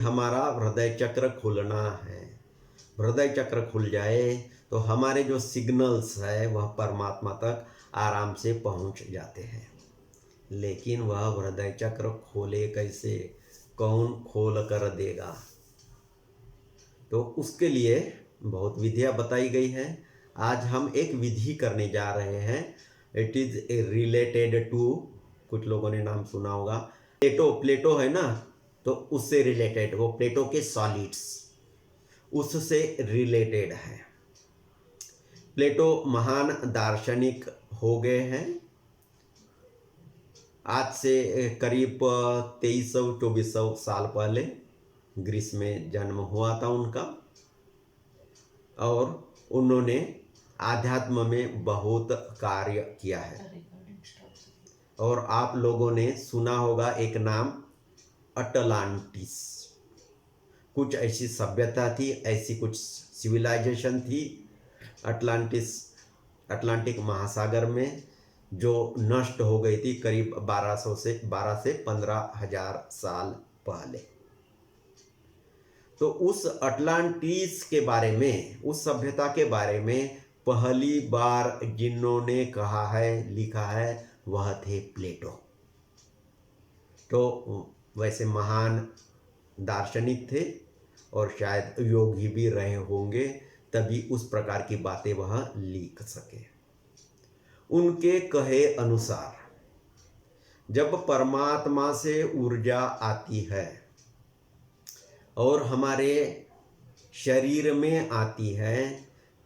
हमारा हृदय चक्र खुलना है। हृदय चक्र खुल जाए तो हमारे जो सिग्नल्स है वह परमात्मा तक आराम से पहुंच जाते हैं। लेकिन वह हृदय चक्र खोले कैसे, कौन खोल कर देगा? तो उसके लिए बहुत विधियाँ बताई गई हैं। आज हम एक विधि करने जा रहे हैं। इट इज़ रिलेटेड टू, कुछ लोगों ने नाम सुना होगा, प्लेटो है ना, तो उससे रिलेटेड, वो प्लेटो के सॉलिड्स उससे रिलेटेड है। प्लेटो महान दार्शनिक हो गए हैं। आज से करीब 2300-2400 साल पहले ग्रीस में जन्म हुआ था उनका, और उन्होंने आध्यात्म में बहुत कार्य किया है। और आप लोगों ने सुना होगा एक नाम, अटलांटिस। कुछ ऐसी सभ्यता थी, ऐसी कुछ सिविलाइजेशन थी अटलांटिक महासागर में, जो नष्ट हो गई थी करीब 12 से 15,000 साल पहले। तो उस अटलांटिस के बारे में, उस सभ्यता के बारे में पहली बार जिन्होंने कहा है, लिखा है, वह थे प्लेटो। तो वैसे महान दार्शनिक थे और शायद योगी भी रहे होंगे, तभी उस प्रकार की बातें वह लिख सके। उनके कहे अनुसार जब परमात्मा से ऊर्जा आती है और हमारे शरीर में आती है,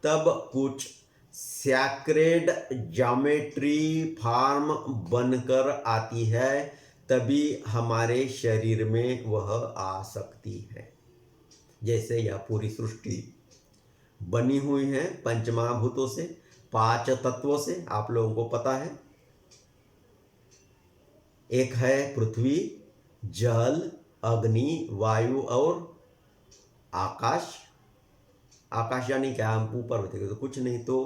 तब कुछ सैक्रेड ज्योमेट्री फॉर्म बनकर आती है, तभी हमारे शरीर में वह आ सकती है। जैसे यह पूरी सृष्टि बनी हुई है पंचमहाभूतों से, 5 तत्वों से, आप लोगों को पता है। एक है पृथ्वी, जल, अग्नि, वायु और आकाश। आकाश यानी क्या? हम ऊपर होते तो कुछ नहीं, तो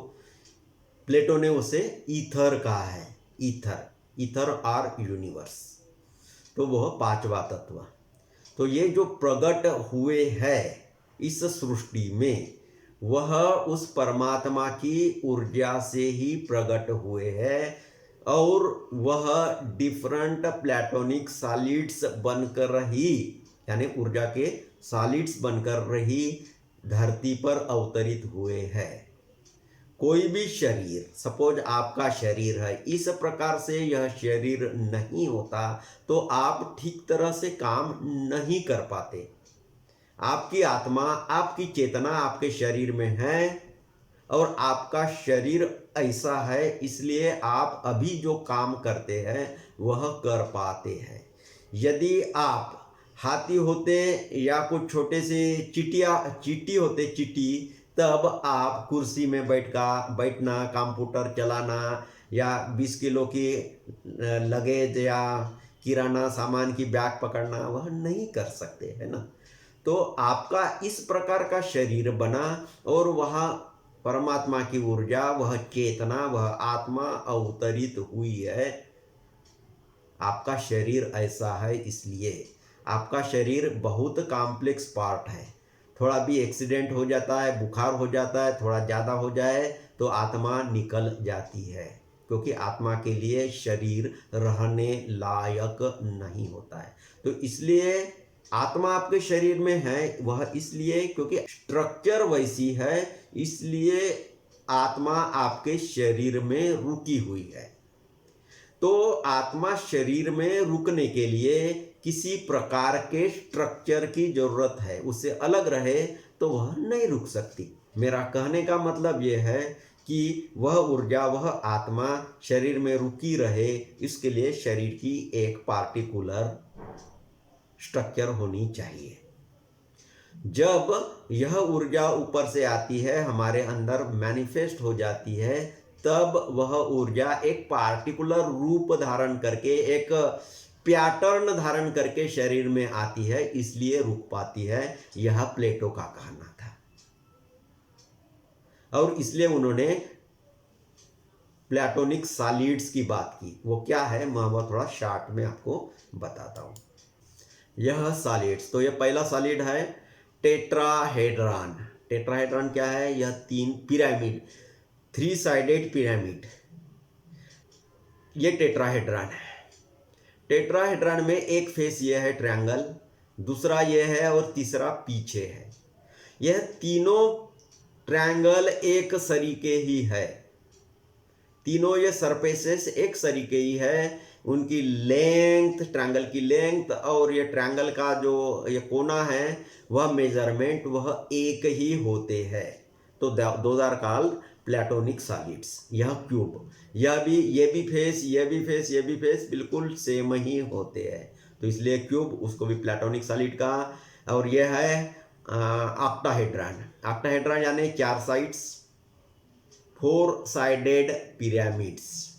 प्लेटो ने उसे ईथर कहा है। ईथर और यूनिवर्स, तो वह 5वां तत्व। तो ये जो प्रकट हुए हैं इस सृष्टि में, वह उस परमात्मा की ऊर्जा से ही प्रकट हुए हैं, और वह डिफरेंट प्लेटोनिक सॉलिड्स बनकर ही, यानी ऊर्जा के सॉलिड्स बनकर ही धरती पर अवतरित हुए हैं। कोई भी शरीर, सपोज आपका शरीर है, इस प्रकार से यह शरीर नहीं होता तो आप ठीक तरह से काम नहीं कर पाते। आपकी आत्मा, आपकी चेतना आपके शरीर में है, और आपका शरीर ऐसा है, इसलिए आप अभी जो काम करते हैं वह कर पाते हैं। यदि आप हाथी होते या कुछ छोटे से चींटी होते, तब आप कुर्सी में बैठना, कंप्यूटर चलाना, या 20 किलो की लगेज या किराना सामान की बैग पकड़ना, वह नहीं कर सकते, है ना। तो आपका इस प्रकार का शरीर बना, और वह परमात्मा की ऊर्जा, वह चेतना, वह आत्मा अवतरित हुई है। आपका शरीर ऐसा है, इसलिए आपका शरीर बहुत कॉम्प्लेक्स पार्ट है। थोड़ा भी एक्सीडेंट हो जाता है, बुखार हो जाता है, थोड़ा ज़्यादा हो जाए तो आत्मा निकल जाती है, क्योंकि आत्मा के लिए शरीर रहने लायक नहीं होता है। तो इसलिए आत्मा आपके शरीर में है, वह इसलिए क्योंकि स्ट्रक्चर वैसी है, इसलिए आत्मा आपके शरीर में रुकी हुई है। तो आत्मा शरीर में रुकने के लिए किसी प्रकार के स्ट्रक्चर की जरूरत है, उससे अलग रहे तो वह नहीं रुक सकती। मेरा कहने का मतलब यह है कि वह ऊर्जा, वह आत्मा शरीर में रुकी रहे, इसके लिए शरीर की एक पार्टिकुलर स्ट्रक्चर होनी चाहिए। जब यह ऊर्जा ऊपर से आती है, हमारे अंदर मैनिफेस्ट हो जाती है, तब वह ऊर्जा एक पार्टिकुलर रूप धारण करके, एक पैटर्न धारण करके शरीर में आती है, इसलिए रुक पाती है। यह प्लेटो का कहना था, और इसलिए उन्होंने प्लेटोनिक सॉलिड्स की बात की। वो क्या है, मैं वो थोड़ा शॉर्ट में आपको बताता हूँ। यह सॉलिड्स, तो यह पहला सॉलिड है टेट्राहेड्रॉन। टेट्राहेड्रॉन क्या है? यह तीन पिरामिड, थ्री साइडेड पिरामिड, ये टेट्राहेड्रॉन है। टेट्राहेड्रॉन में एक फेस ये है ट्रायंगल, दूसरा ये है और तीसरा पीछे है। यह तीनों ट्रायंगल एक सरीके ही है, तीनों ये सरफेसेस एक सरीके ही है। उनकी लेंथ, ट्रायंगल की लेंथ और ये ट्रायंगल का जो ये कोना है वह मेजरमेंट वह एक ही होते हैं। तो those are called platonic solids. यह क्यूब, ये भी फेस, ये भी फेस, ये भी फेस बिल्कुल सेम ही होते हैं, तो इसलिए क्यूब, उसको भी प्लेटोनिक सॉलिड का। और यह है ऑक्टाहेड्रॉन। ऑक्टाहेड्रॉन यानी 4 साइड्स, 4 साइडेड पिरामिड्स।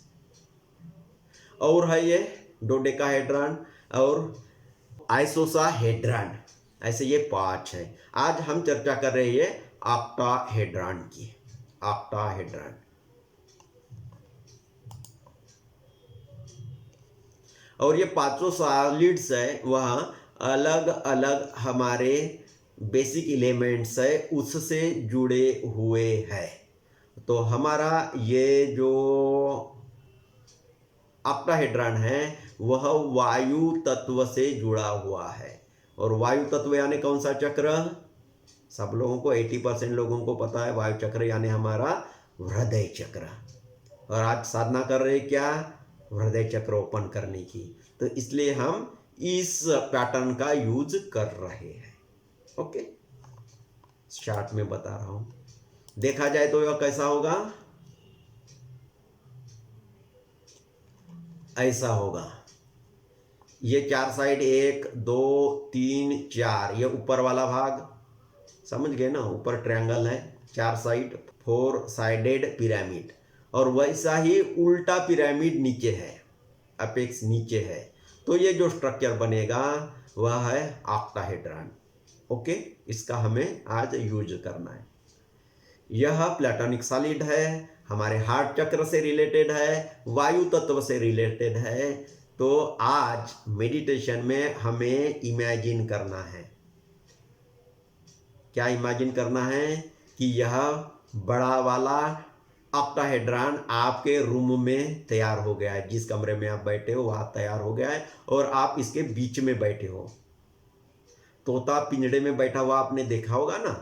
और है ये डोडेकाहेड्रॉन और आइसोसाहेड्रॉन, ऐसे ये 5 है। आज हम चर्चा कर रहे हैं ऑक्टाहेड्रॉन की। ऑक्टाहेड्रॉन और ये 5 सॉलिड्स है, वह अलग अलग हमारे बेसिक एलिमेंट्स है उससे जुड़े हुए हैं। तो हमारा ये जो ऑक्टाहेड्रॉन है वह वायु तत्व से जुड़ा हुआ है। और वायु तत्व यानी कौन सा चक्र? सब लोगों को, 80% लोगों को पता है वायु चक्र यानी हमारा हृदय चक्र। और आज साधना कर रहे क्या? हृदय चक्र ओपन करने की, तो इसलिए हम इस पैटर्न का यूज कर रहे हैं। ओके, चार्ट में बता रहा हूं, देखा जाए तो यह कैसा होगा? ऐसा होगा। ये 4 साइड, 1 2 3 4, ये ऊपर वाला भाग समझ गए ना, ऊपर ट्रायंगल है, 4 साइड, 4 साइडेड पिरामिड। और वैसा ही उल्टा पिरामिड नीचे है, अपेक्स नीचे है, तो ये जो स्ट्रक्चर बनेगा वह है ऑक्टाहेड्रॉन। ओके, इसका हमें आज यूज करना है। यह प्लेटोनिक सॉलिड है, हमारे हार्ट चक्र से रिलेटेड है, वायु तत्व से रिलेटेड है। तो आज मेडिटेशन में हमें इमेजिन करना है। क्या इमेजिन करना है? कि यह बड़ा वाला ऑक्टाहेड्रॉन आपके रूम में तैयार हो गया है, जिस कमरे में आप बैठे हो वहाँ तैयार हो गया है, और आप इसके बीच में बैठे हो। तोता पिंजड़े में बैठा हुआ आपने देखा होगा ना,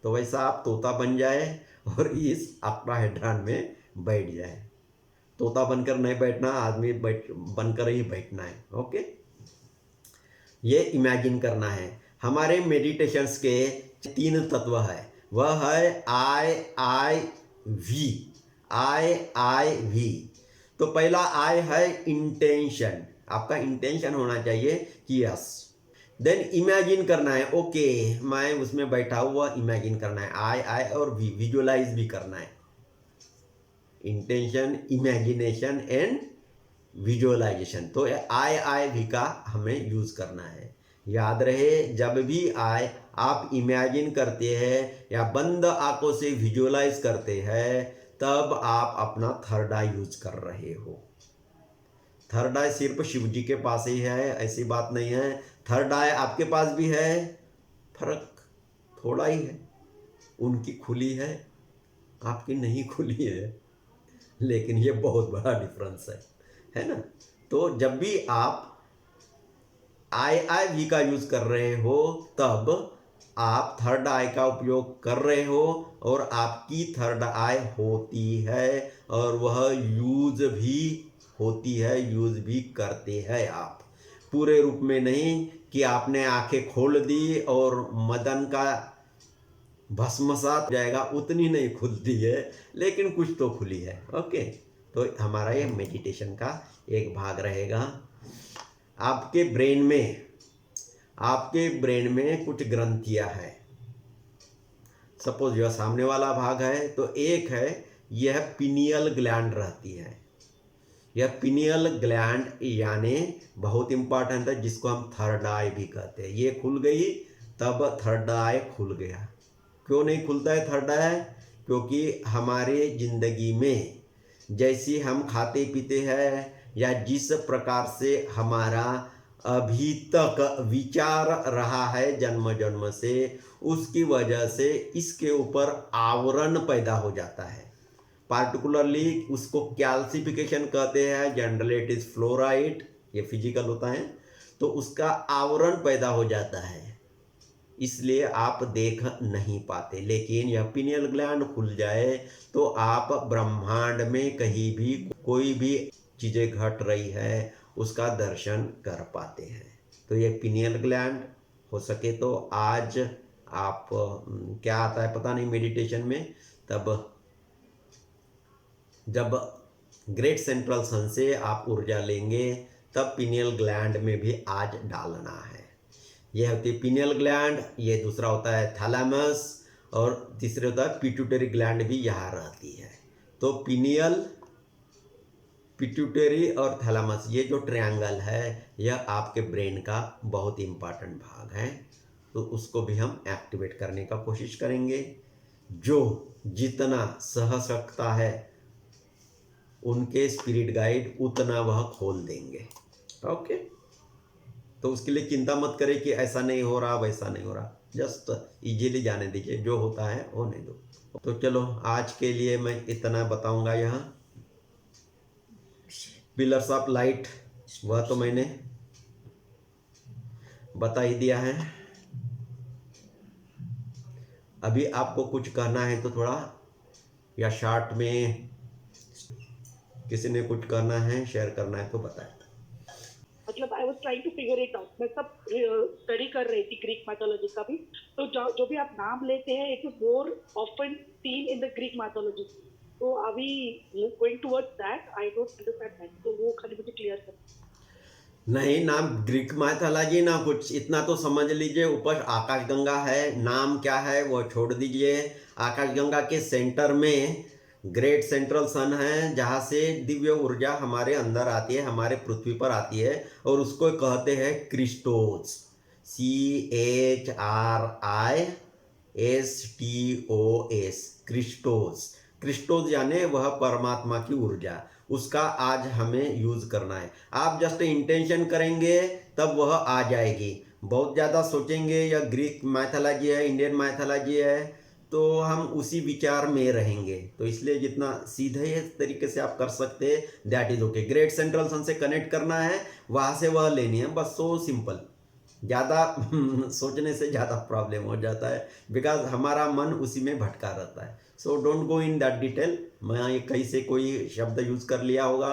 तो वैसा आप तोता बन जाए और इस ऑक्टाहेड्रॉन में बैठ जाए। तोता बनकर नहीं बैठना, आदमी बनकर ही बैठना है। ओके, ये इमेजिन करना है। हमारे मेडिटेशंस के 3 तत्व है, वह है आई वी। तो पहला आई है इंटेंशन, आपका इंटेंशन होना चाहिए कि यस। देन इमेजिन करना है, ओके मैं उसमें बैठा हुआ इमेजिन करना है, आई और वी, विजुअलाइज भी करना है। इंटेंशन, इमेजिनेशन एंड विजुअलाइजेशन, तो आई वी का हमें यूज करना है। याद रहे, जब भी आए आप इमेजिन करते हैं या बंद आंखों से विजुअलाइज करते हैं, तब आप अपना थर्ड आई यूज कर रहे हो। थर्ड आई सिर्फ शिव जी के पास ही है, ऐसी बात नहीं है। थर्ड आई आपके पास भी है, फर्क थोड़ा ही है, उनकी खुली है, आपकी नहीं खुली है, लेकिन ये बहुत बड़ा डिफरेंस है ना। तो जब भी आप आई वी का यूज कर रहे हो, तब आप थर्ड आई का उपयोग कर रहे हो, और आपकी थर्ड आई होती है, और वह यूज भी होती है, यूज भी करते हैं आप। पूरे रूप में नहीं कि आपने आंखें खोल दी और मदन का भस्मसात जाएगा, उतनी नहीं खुलती है, लेकिन कुछ तो खुली है। ओके, तो हमारा ये मेडिटेशन का एक भाग रहेगा। आपके ब्रेन में कुछ ग्रंथियां हैं। सपोज यह सामने वाला भाग है, तो एक है, यह पिनियल ग्लैंड रहती है। यह पिनियल ग्लैंड यानी बहुत इंपॉर्टेंट है, जिसको हम थर्ड आई भी कहते हैं। ये खुल गई तब थर्ड आई खुल गया। क्यों नहीं खुलता है थर्ड आई? क्योंकि हमारे जिंदगी में जैसी हम खाते पीते हैं या जिस प्रकार से हमारा अभी तक विचार रहा है जन्म जन्म से, उसकी वजह से इसके ऊपर आवरण पैदा हो जाता है। पार्टिकुलरली उसको कैल्सिफिकेशन कहते हैं, जनरली इट इज फ्लोराइड, ये फिजिकल होता है, तो उसका आवरण पैदा हो जाता है, इसलिए आप देख नहीं पाते। लेकिन यह पिनियल ग्लैंड खुल जाए तो आप ब्रह्मांड में कहीं भी कोई भी चीज़ें घट रही है उसका दर्शन कर पाते हैं। तो ये पिनियल ग्लैंड हो सके तो आज आप क्या आता है पता नहीं मेडिटेशन में, तब जब ग्रेट सेंट्रल सन से आप ऊर्जा लेंगे तब पिनियल ग्लैंड में भी आज डालना है। यह होती है पिनियल ग्लैंड, ये दूसरा होता है थैलेमस, और तीसरे होता है पिट्यूटरी ग्लैंड भी यहाँ रहती है। तो पिनियल, पिट्यूटरी और थैलेमस, ये जो ट्रायंगल है यह आपके ब्रेन का बहुत इंपॉर्टेंट भाग है, तो उसको भी हम एक्टिवेट करने का कोशिश करेंगे। जो जितना सह सकता है उनके स्पिरिट गाइड उतना वह खोल देंगे। ओके, तो उसके लिए चिंता मत करें कि ऐसा नहीं हो रहा वैसा नहीं हो रहा, जस्ट इजीली जाने दीजिए, जो होता है होने दो। तो चलो आज के लिए मैं इतना बताऊंगा। यहाँ पिलर्स ऑफ लाइट वह तो मैंने बता ही दिया है। अभी आपको कुछ कहना है तो थोड़ा, या शॉर्ट में किसी ने कुछ करना है, शेयर करना है तो बताएं। मतलब I was trying to figure it out, मैं सब स्टडी कर रही थी ग्रीक मैथोलॉजी का भी, तो जो भी आप नाम लेते हैं it is more often seen in the Greek mythology, तो are we going towards that? I don't understand that, तो वो खाली मुझे क्लियर कर। नहीं, नाम ग्रीक मैथोलॉजी ना कुछ, इतना तो समझ लीजिए। ऊपर आकाशगंगा है, नाम क्या है वो छोड़ दीजिए। आकाशगंगा के सेंटर में ग्रेट सेंट्रल सन है, जहाँ से दिव्य ऊर्जा हमारे अंदर आती है, हमारे पृथ्वी पर आती है, और उसको कहते हैं क्रिस्टोस, CHRISTOS, क्रिस्टोस। क्रिस्टोस यानी वह परमात्मा की ऊर्जा, उसका आज हमें यूज करना है। आप जस्ट इंटेंशन करेंगे तब वह आ जाएगी। बहुत ज़्यादा सोचेंगे या ग्रीक मैथोलॉजी है, इंडियन मैथोलॉजी है, तो हम उसी विचार में रहेंगे। तो इसलिए जितना सीधे तरीके से आप कर सकते हैं that is okay. Great central sun से कनेक्ट करना है, वहाँ से वह लेनी है, बस सो सिंपल। ज़्यादा सोचने से ज़्यादा प्रॉब्लम हो जाता है, बिकॉज हमारा मन उसी में भटका रहता है। So don't go in that detail. मैं ये कहीं से कोई शब्द यूज़ कर लिया होगा,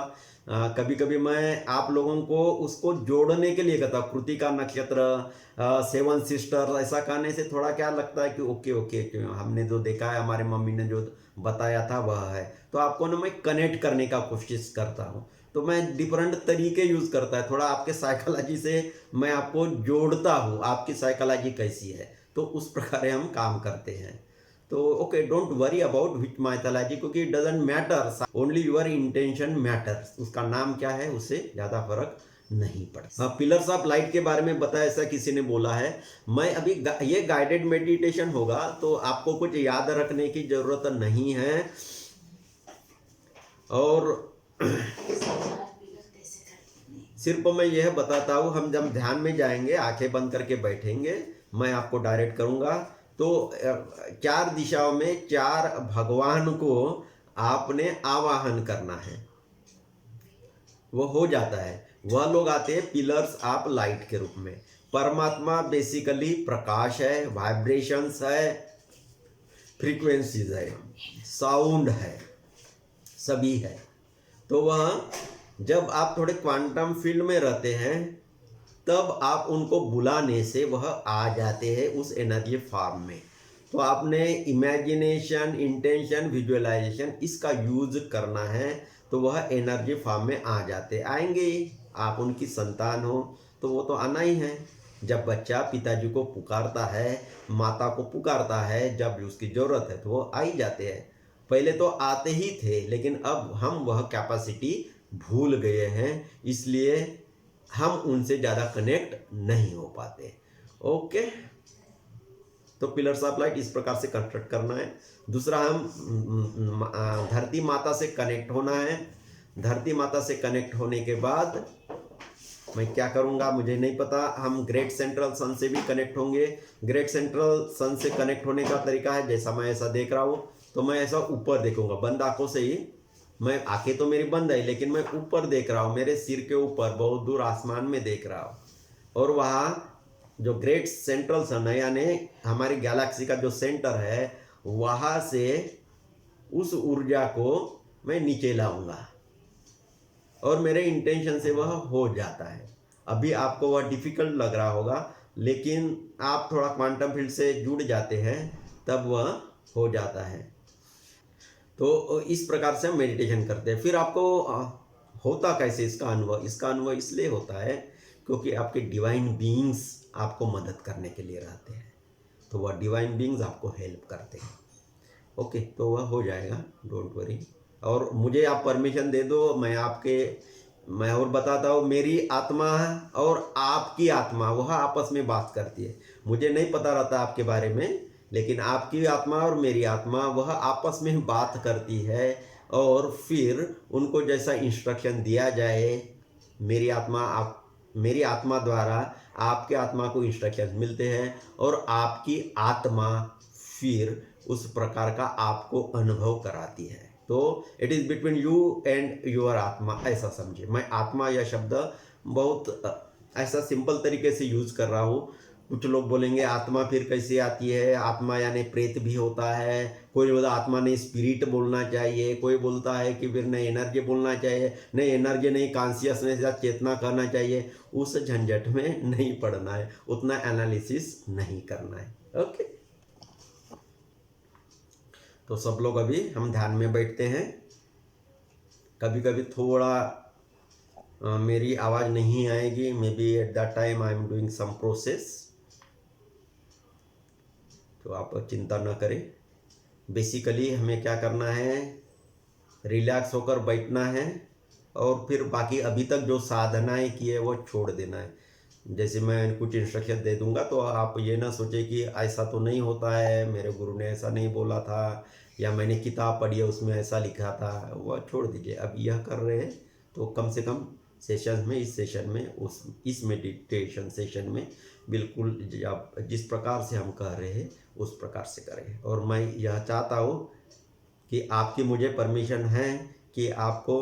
कभी कभी मैं आप लोगों को उसको जोड़ने के लिए कहता हूँ। कृतिका नक्षत्र, सेवन सिस्टर, ऐसा कहने से थोड़ा क्या लगता है कि ओके ओके हमने जो देखा है, हमारे मम्मी ने जो बताया था वह है, तो आपको ना मैं कनेक्ट करने का कोशिश करता हूँ। तो मैं डिफरेंट तरीके यूज़ करता है, थोड़ा आपके साइकोलॉजी से मैं आपको जोड़ता हूँ, आपकी साइकोलॉजी कैसी है, तो उस प्रकार हम काम करते हैं। तो okay, don't worry about which mythology, क्योंकि it doesn't matter, only your intention matters. उसका नाम क्या है उससे ज़्यादा फर्क नहीं पड़ता। पिलर्स ऑफ लाइट के बारे में बताया, ऐसा किसी ने बोला है। मैं अभी ये गाइडेड मेडिटेशन होगा, तो आपको कुछ याद रखने की ज़रूरत नहीं है। और सिर्फ मैं यह बताता हूँ, हम जब ध्यान में जाएंगे आंखें बंद करके बैठेंगे, मैं आपको डायरेक्ट करूँगा, तो 4 दिशाओं में 4 भगवान को आपने आवाहन करना है, वो हो जाता है। वह लोग आते हैं पिलर्स ऑफ लाइट के रूप में। परमात्मा बेसिकली प्रकाश है, वाइब्रेशंस है, फ्रीक्वेंसीज है, साउंड है, सभी है। तो वह जब आप थोड़े क्वांटम फील्ड में रहते हैं तब आप उनको बुलाने से वह आ जाते हैं उस एनर्जी फॉर्म में। तो आपने इमेजिनेशन, इंटेंशन, विजुअलाइजेशन इसका यूज करना है, तो वह एनर्जी फॉर्म में आ जाते आएंगे ही। आप उनकी संतान हो तो वो तो आना ही है। जब बच्चा पिताजी को पुकारता है, माता को पुकारता है, जब उसकी ज़रूरत है तो वो आ ही जाते हैं। पहले तो आते ही थे, लेकिन अब हम वह कैपेसिटी भूल गए हैं, इसलिए हम उनसे ज़्यादा कनेक्ट नहीं हो पाते। ओके, तो पिलर्स ऑफ लाइट इस प्रकार से कंस्ट्रक्ट करना है। दूसरा, हम धरती माता से कनेक्ट होना है। धरती माता से कनेक्ट होने के बाद मैं क्या करूँगा मुझे नहीं पता। हम ग्रेट सेंट्रल सन से भी कनेक्ट होंगे। ग्रेट सेंट्रल सन से कनेक्ट होने का तरीका है, जैसा मैं ऐसा देख रहा हूँ तो मैं ऐसा ऊपर देखूंगा बंद आंखों से ही। मैं आंखें तो मेरी बंद है लेकिन मैं ऊपर देख रहा हूँ, मेरे सिर के ऊपर बहुत दूर आसमान में देख रहा हूँ। और वहाँ जो ग्रेट सेंट्रल सन है यानी हमारी गैलेक्सी का जो सेंटर है, वहाँ से उस ऊर्जा को मैं नीचे लाऊंगा और मेरे इंटेंशन से वह हो जाता है। अभी आपको वह डिफिकल्ट लग रहा होगा, लेकिन आप थोड़ा क्वांटम फील्ड से जुड़ जाते हैं तब वह हो जाता है। तो इस प्रकार से हम मेडिटेशन करते हैं। फिर आपको होता कैसे इसका अनुभव? इसका अनुभव इसलिए होता है क्योंकि आपके डिवाइन बीइंग्स आपको मदद करने के लिए रहते हैं, तो वह डिवाइन बीइंग्स आपको हेल्प करते हैं। ओके, तो वह हो जाएगा, डोंट वरी। और मुझे आप परमिशन दे दो, मैं और बताता हूँ, मेरी आत्मा और आपकी आत्मा वह आपस में बात करती है। मुझे नहीं पता रहता आपके बारे में, लेकिन आपकी आत्मा और मेरी आत्मा वह आपस में बात करती है। और फिर उनको जैसा इंस्ट्रक्शन दिया जाए, मेरी आत्मा द्वारा आपके आत्मा को इंस्ट्रक्शन मिलते हैं और आपकी आत्मा फिर उस प्रकार का आपको अनुभव कराती है। तो it is between you and your आत्मा, ऐसा समझिए। मैं आत्मा यह शब्द बहुत ऐसा सिंपल तरीके से यूज कर रहा हूँ। कुछ लोग बोलेंगे आत्मा फिर कैसे आती है, आत्मा यानी प्रेत भी होता है। कोई बोलता आत्मा नहीं स्पिरिट बोलना चाहिए, कोई बोलता है कि फिर नहीं एनर्जी बोलना चाहिए, नहीं एनर्जी नहीं कॉन्शियसनेस या चेतना करना चाहिए। उस झंझट में नहीं पड़ना है, उतना एनालिसिस नहीं करना है। ओके, तो सब लोग अभी हम ध्यान में बैठते हैं। कभी कभी थोड़ा मेरी आवाज़ नहीं आएगी, maybe at that time I am doing some process, तो आप चिंता न करें। बेसिकली हमें क्या करना है, रिलैक्स होकर बैठना है और फिर बाकी अभी तक जो साधनाएं की है वो छोड़ देना है। जैसे मैं कुछ इंस्ट्रक्शन दे दूंगा तो आप ये ना सोचे कि ऐसा तो नहीं होता है, मेरे गुरु ने ऐसा नहीं बोला था, या मैंने किताब पढ़ी है उसमें ऐसा लिखा था, वह छोड़ दीजिए। अब यह कर रहे हैं तो कम से कम सेशन में, इस सेशन में, इस मेडिटेशन सेशन में बिल्कुल जिस प्रकार से हम कह रहे हैं उस प्रकार से करें। और मैं यह चाहता हूँ कि आपकी मुझे परमिशन है कि आपको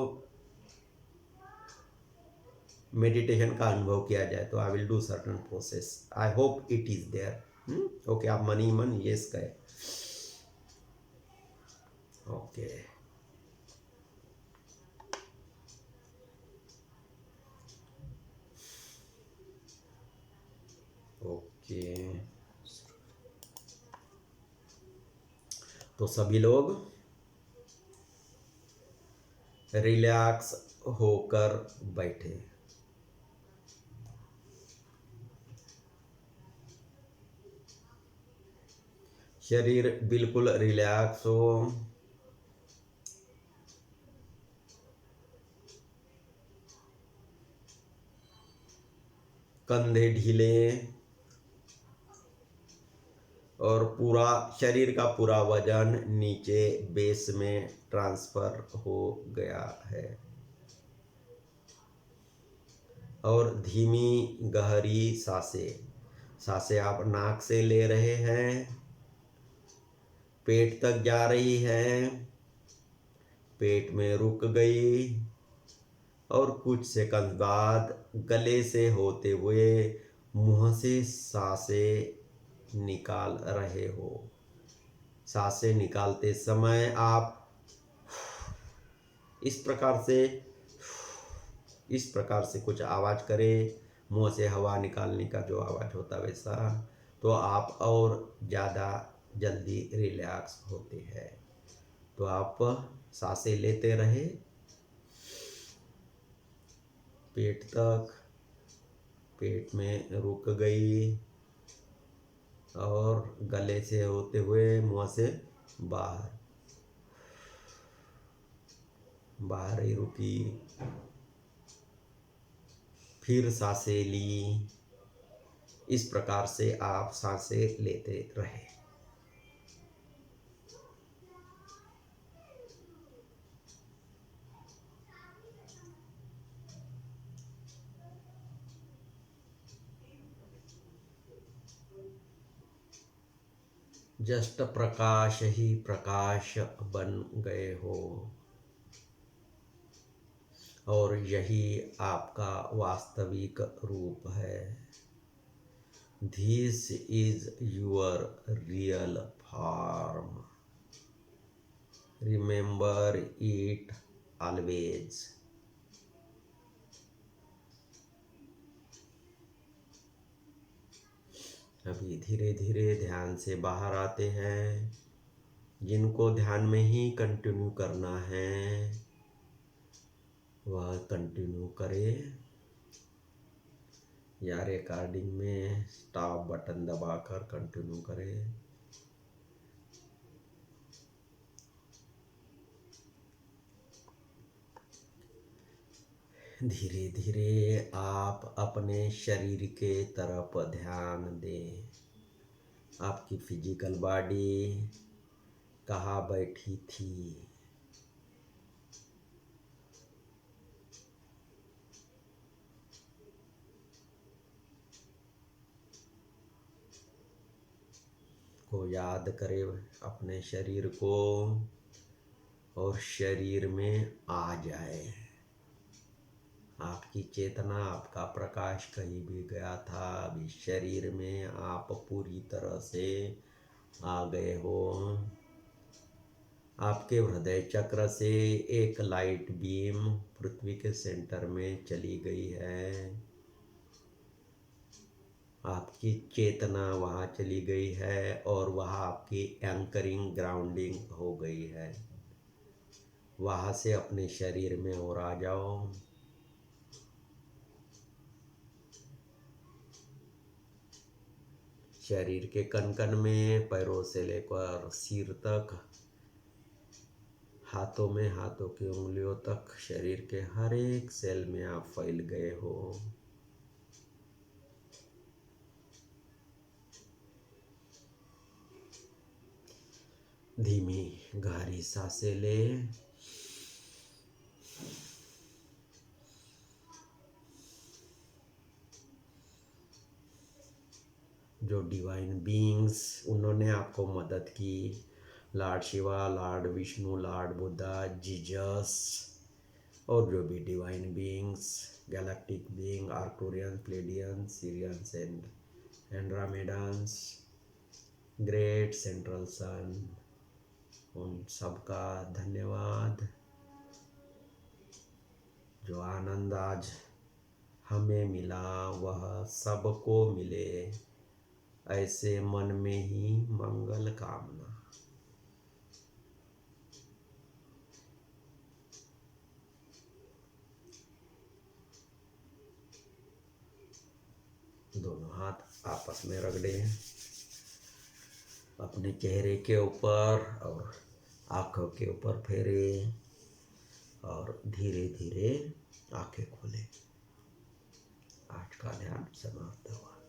मेडिटेशन का अनुभव किया जाए, तो I will do certain process. I hope it is there. Okay, आप मन ही मन यस कहे। ओके, ओके, तो सभी लोग रिलैक्स होकर बैठे। शरीर बिल्कुल रिलैक्स हो। कंधे ढीले और पूरा शरीर का पूरा वजन नीचे बेस में ट्रांसफर हो गया है। और धीमी गहरी सांसें आप नाक से ले रहे हैं, पेट तक जा रही है, पेट में रुक गई और कुछ सेकंड बाद गले से होते हुए मुंह से सांसें निकाल रहे हो। सांसें निकालते समय आप इस प्रकार से कुछ आवाज़ करें, मुंह से हवा निकालने का जो आवाज़ होता है वैसा, तो आप और ज़्यादा जल्दी रिलैक्स होते हैं। तो आप सांसें लेते रहे पेट तक, पेट में रुक गई और गले से होते हुए मुंह से बाहर ही रुकी, फिर सांसें ली। इस प्रकार से आप सांसें लेते रहे। जस्ट प्रकाश ही प्रकाश बन गए हो और यही आपका वास्तविक रूप है। This is your real form, remember it always. अभी धीरे धीरे ध्यान से बाहर आते हैं। जिनको ध्यान में ही कंटिन्यू करना है वह कंटिन्यू करें, या रिकॉर्डिंग में स्टॉप बटन दबाकर कंटिन्यू करें। धीरे धीरे आप अपने शरीर के तरफ ध्यान दें। आपकी फिजिकल बॉडी कहाँ बैठी थी, को याद करें अपने शरीर को और शरीर में आ जाए। आपकी चेतना, आपका प्रकाश कहीं भी गया था, अभी शरीर में आप पूरी तरह से आ गए हो। आपके हृदय चक्र से एक लाइट बीम पृथ्वी के सेंटर में चली गई है। आपकी चेतना वहाँ चली गई है और वहाँ आपकी एंकरिंग, ग्राउंडिंग हो गई है। वहाँ से अपने शरीर में और आ जाओ। शरीर के कण कण में, पैरों से लेकर सिर तक, हाथों में, हाथों की उंगलियों तक, शरीर के हर एक सेल में आप फैल गए हो। धीमी गहरी सांसें ले। जो डिवाइन बीइंग्स, उन्होंने आपको मदद की, lord Shiva, lord Vishnu, lord Buddha, Jesus, और जो भी divine beings, galactic being, Arcturian, Pleiadian, Sirians and Andromedans, great central sun, उन सबका धन्यवाद। जो आनंद आज हमें मिला वह सबको मिले, ऐसे मन में ही मंगल कामना। दोनों हाथ आपस में रगड़े, अपने चेहरे के ऊपर और आँखों के ऊपर फेरे और धीरे धीरे आंखें खोले। आज का ध्यान समाप्त हुआ।